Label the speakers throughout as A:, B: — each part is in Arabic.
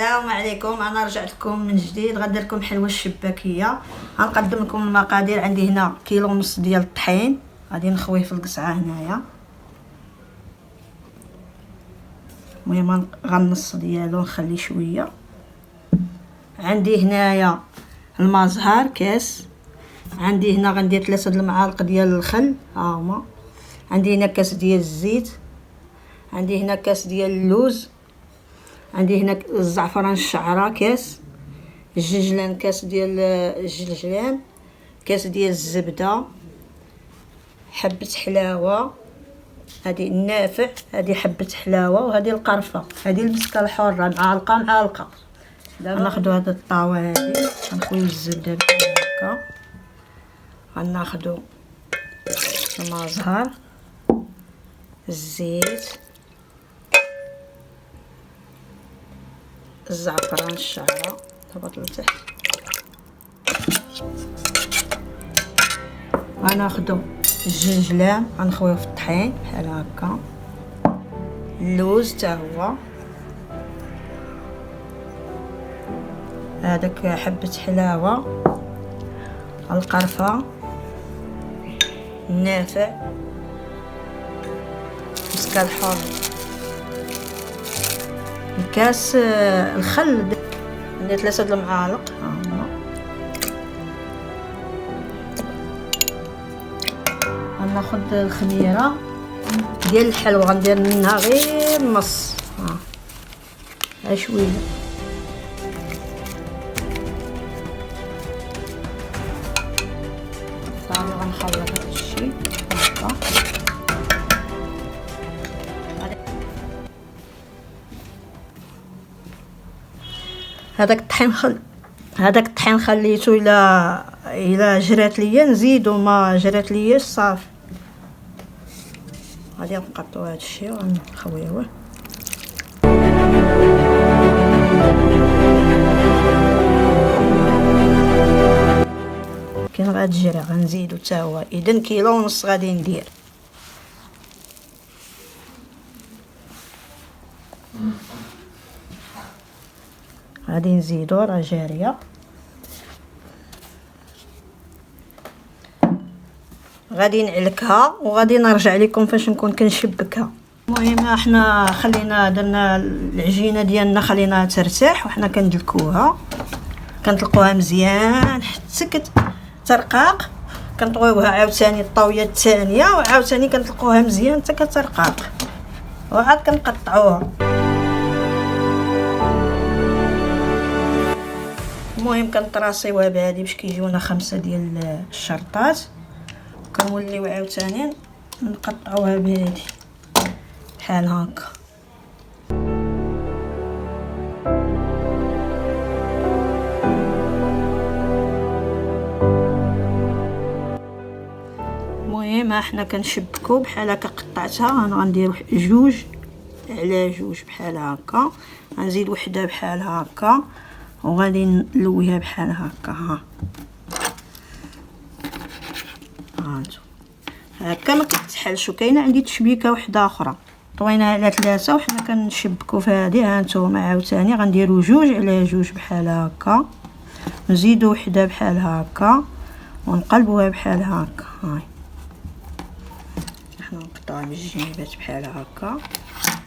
A: السلام عليكم. انا رجعت لكم من جديد، غندير لكم حلوه الشباكيه. غنقدم لكم المقادير. عندي هنا كيلو ونص ديال الطحين، غادي نخويه في القصعه هنايا. المهم غنص ديالو نخليه شويه. عندي هنايا الماء زهر كاس. عندي هنا غندير 3 المعالق ديال الخل، ها هما. عندي هنا كاس ديال الزيت. عندي هنا كاس ديال اللوز. عندي هنا الزعفران الشعره كاس. الجلجلان كاس ديال الجلجلان. كاس ديال الزبده. حبه حلاوه، هذه النافع، هذه حبه حلاوه، وهذه القرفه، هذه المسكه الحره معلقه. دابا ناخذوا هذا الطاوه هذه، غنخويو الزبده بحال هكا. غناخذوا الماء زهر، الزيت، الزعفران الشعره، هبط لتحت. غناخذوا الجلجلان غنخويوه في الطحين بحال هكا. اللوز حتى هو، هذاك حبه حلاوه، القرفه، النافع، مسكه الحر، الكاس الخل. عندي 3 المعالق، ها هما. غناخذ الخميره ديال الحلوى، غندير منها غير نص، ها شويه. صافي غنخلط هذا الشيء هكا. هذاك الطحين خليته الى جرات ليا نزيدو، ما جرات لياش صافي. غادي نقطعوا هذا الشيء ونخويوه. كاين غتجري غنزيدو حتى هو. اذا كيلو ونص غادي ندير. غادي نزيدو، راه جاريه. غادي نعلكها وغادي نرجع لكم فاش نكون كنشبكها. المهم احنا درنا العجينه ديالنا، خليناها ترتاح وحنا كندلكوها. كنطلقوها مزيان حتى كترقاق. كنطويوها عاوتاني الطاويه الثانيه، وعاوتاني كنطلقوها مزيان حتى كترقاق، وعاد كنقطعوها. المهم كنطراسيوها بهذه باش كيجيونا 5 ديال الشرطات. كنوليو عاوتاني نقطعوها بهذه بحال هكا. المهم احنا كنشبكو بحال هكا. قطعتها، انا غندير 2 على 2 بحال هكا. غنزيد وحده بحال هكا، وغادي نلويها بحال هكا. هانتو هكا ما كتحلش. وكاينه عندي تشبيكه وحده اخرى طويناها على 3 وحنا كنشبكو في هذه. هانتوما عاوتاني غنديروا 2 على 2 بحال هكا، نزيدوا وحده بحال هكا، ونقلبوها بحال هكا. هاي حنا نقطعوها من الجنبات بحال هكا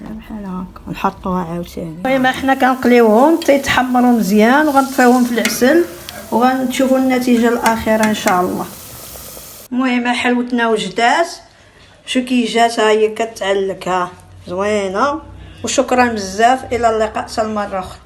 A: بحال هكا، ونحطوها عاوتاني. المهم حنا كنقليوهم حتى يتحمروا مزيان، وغنطفيوهم في العسل وغنشوفوا النتيجه الاخيره ان شاء الله. المهم حلوتنا وجدات. شو كي جات، ها هي كتعلك، ها زوينه. وشكرا بزاف، الى اللقاء حتى المره اخرى.